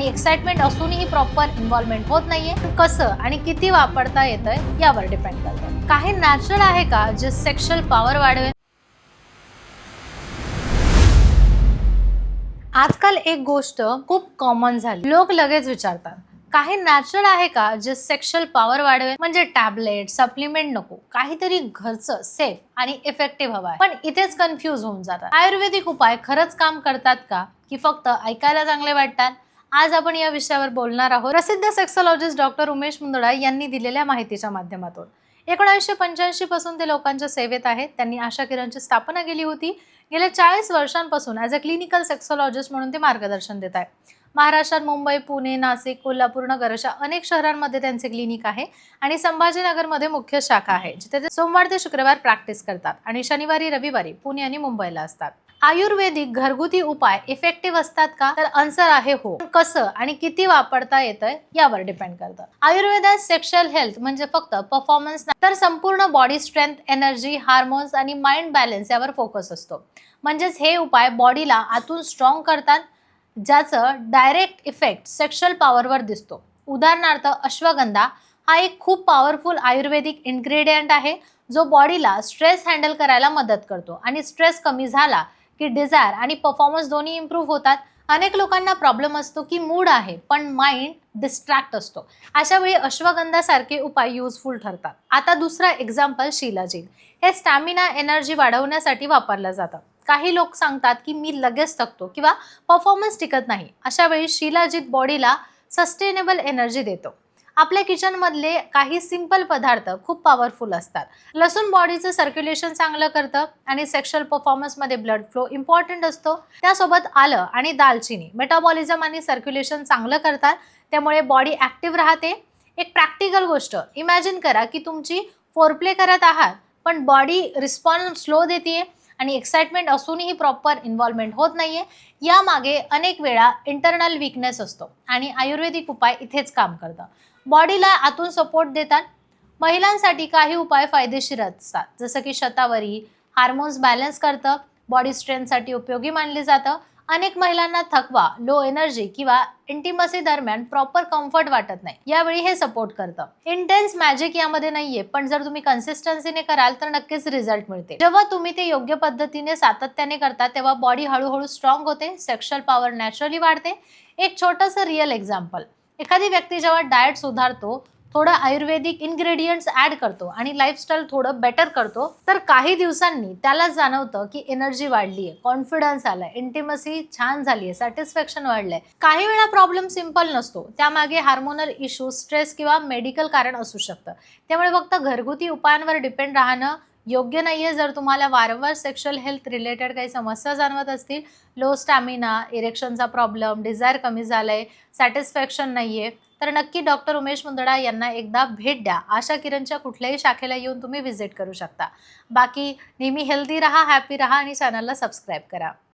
आणि एक्साइटमेंट असूनही proper involvement होत नाहीये. कसं आणि किती वापरता येतंय यावर डिपेंड करतं. काही नॅचरल आहे का जे सेक्शुअल पॉवर वाढवेल? आजकाल एक गोष्ट खूप कॉमन झाली. लोक लगेच विचारतात, काही नॅचरल आहे का जे सेक्शुअल पॉवर वाढवेल? म्हणजे टॅबलेट, सप्लिमेंट नको, काहीतरी घरचं सेफ आणि इफेक्टिव्ह हवं आहे. पण इथेच कन्फ्यूज होऊन जातात. आयुर्वेदिक उपाय खरंच काम करतात का, की फक्त ऐकायला चांगले वाटतात? आज आपण या विषयावर बोलणार आहोत प्रसिद्ध सेक्सॉलॉजिस्ट डॉक्टर उमेश मुंदडा यांनी दिलेल्या माहितीच्या माध्यमातून. 1985 पासून ते लोकांच्या सेवेत आहेत. त्यांनी आशा किरणची स्थापना केली होती. गेल्या 40 वर्षांपासून ॲज अ क्लिनिकल सेक्सॉलॉजिस्ट म्हणून ते मार्गदर्शन देत आहे. महाराष्ट्रात मुंबई, पुणे, नाशिक, कोल्हापूर, नगर अशा अनेक शहरांमध्ये त्यांचे क्लिनिक आहे आणि संभाजीनगरमध्ये मुख्य शाखा आहे, जिथे ते सोमवार ते शुक्रवार प्रॅक्टिस करतात आणि शनिवारी रविवारी पुणे आणि मुंबईला असतात. आयुर्वेदिक घरगुती उपाय इफेक्टिव्ह असतात का? तर आन्सर आहे हो. कसं आणि किती वापरता येतंय यावर डिपेंड करतं. आयुर्वेदात सेक्शुअल हेल्थ म्हणजे फक्त परफॉर्मन्स नाही, तर संपूर्ण बॉडी स्ट्रेंथ, एनर्जी, हार्मोन्स आणि माइंड बॅलन्स यावर फोकस असतो. म्हणजेच हे उपाय बॉडीला आतून स्ट्रॉंग करतात, ज्याचं डायरेक्ट इफेक्ट सेक्शुअल पॉवरवर दिसतो. उदाहरणार्थ अश्वगंधा हा एक खूप पॉवरफुल आयुर्वेदिक इन्ग्रेडियंट आहे, जो बॉडीला स्ट्रेस हँडल करायला मदत करतो आणि स्ट्रेस कमी झाला की डिझायर आणि परफॉर्मन्स दोन्ही इम्प्रूव्ह होतात. अनेक लोकांना प्रॉब्लेम असतो की मूड आहे पण माइंड डिस्ट्रॅक्ट असतो. अशा वेळी अश्वगंधासारखे उपाय युजफुल ठरतात. आता दुसरा एक्झाम्पल शिलाजीत. हे स्टॅमिना, एनर्जी वाढवण्यासाठी वापरलं जातं. काही लोक सांगतात की मी लगेच थकतो किंवा परफॉर्मन्स टिकत नाही. अशा वेळी शिलाजीत बॉडीला सस्टेनेबल एनर्जी देतो. आपल्या किचनमधले काही सिंपल पदार्थ खूप पॉवरफुल असतात. लसूण बॉडीचं सर्क्युलेशन चांगलं करतं आणि सेक्शुअल परफॉर्मन्समध्ये ब्लड फ्लो इम्पॉर्टंट असतो. त्यासोबत आलं आणि दालचिनी मेटाबॉलिझम आणि सर्क्युलेशन चांगलं करतात, त्यामुळे बॉडी ॲक्टिव्ह राहते. एक प्रॅक्टिकल गोष्ट इमॅजिन करा की तुमची फोरप्ले करत आहात, पण बॉडी रिस्पॉन्स स्लो देते आणि एक्साइटमेंट असूनही प्रॉपर इन्व्हॉल्वमेंट होत नाहीये. यामागे अनेक वेळा इंटरनल वीकनेस असतो आणि आयुर्वेदिक उपाय इथेच काम करतं. बॉडीला आतून सपोर्ट देतात. महिलांसाठी काही उपाय फायदेशीर असतात, जसं की शतावरी हार्मोन्स बॅलन्स करतं, बॉडी स्ट्रेंथसाठी उपयोगी मानले जातं. अनेक महिलांना थकवा, लो एनर्जी किंवा इंटिमसी दरम्यान प्रॉपर कम्फर्ट वाटत नाही, यावेळी हे सपोर्ट करतं. इंटेन्स मॅजिक यामध्ये नाहीये, पण जर तुम्ही कन्सिस्टन्सीने कराल तर नक्कीच रिझल्ट मिळते. जेव्हा तुम्ही ते योग्य पद्धतीने सातत्याने करता तेव्हा बॉडी हळूहळू स्ट्रॉंग होते, सेक्शुअल पॉवर नॅचरली वाढते. एक छोटंसं रिअल एक्झाम्पल. एखादी व्यक्ती जेव्हा डाएट सुधारतो, थोडं आयुर्वेदिक इन्ग्रेडियंट्स ॲड करतो आणि लाईफस्टाईल थोडं बेटर करतो, तर काही दिवसांनी त्याला जाणवतं की एनर्जी वाढली आहे, कॉन्फिडन्स आलाय, इंटिमसी छान झाली आहे, सॅटिस्फॅक्शन वाढलंय. काही वेळा प्रॉब्लेम सिंपल नसतो, त्यामागे हार्मोनल इश्यू, स्ट्रेस किंवा मेडिकल कारण असू शकतं. त्यामुळे फक्त घरगुती उपायांवर डिपेंड राहणं योग्य नाहीये. जर तुम्हाला वारंवार सेक्शुअल हेल्थ रिलेटेड काही समस्या जाणवत असतील, लो स्टॅमिना, इरेक्शनचा प्रॉब्लेम, डिझायर कमी झालंय, सॅटिस्फॅक्शन नाहीये, तर नक्की डॉक्टर उमेश मुंदडा यांना एकदा भेट द्या. आशा किरणच्या कुठल्याही शाखेला येऊन तुम्ही व्हिजिट करू शकता. बाकी नेहमी हेल्दी राहा, हॅपी राहा आणि चॅनलला सबस्क्राईब करा.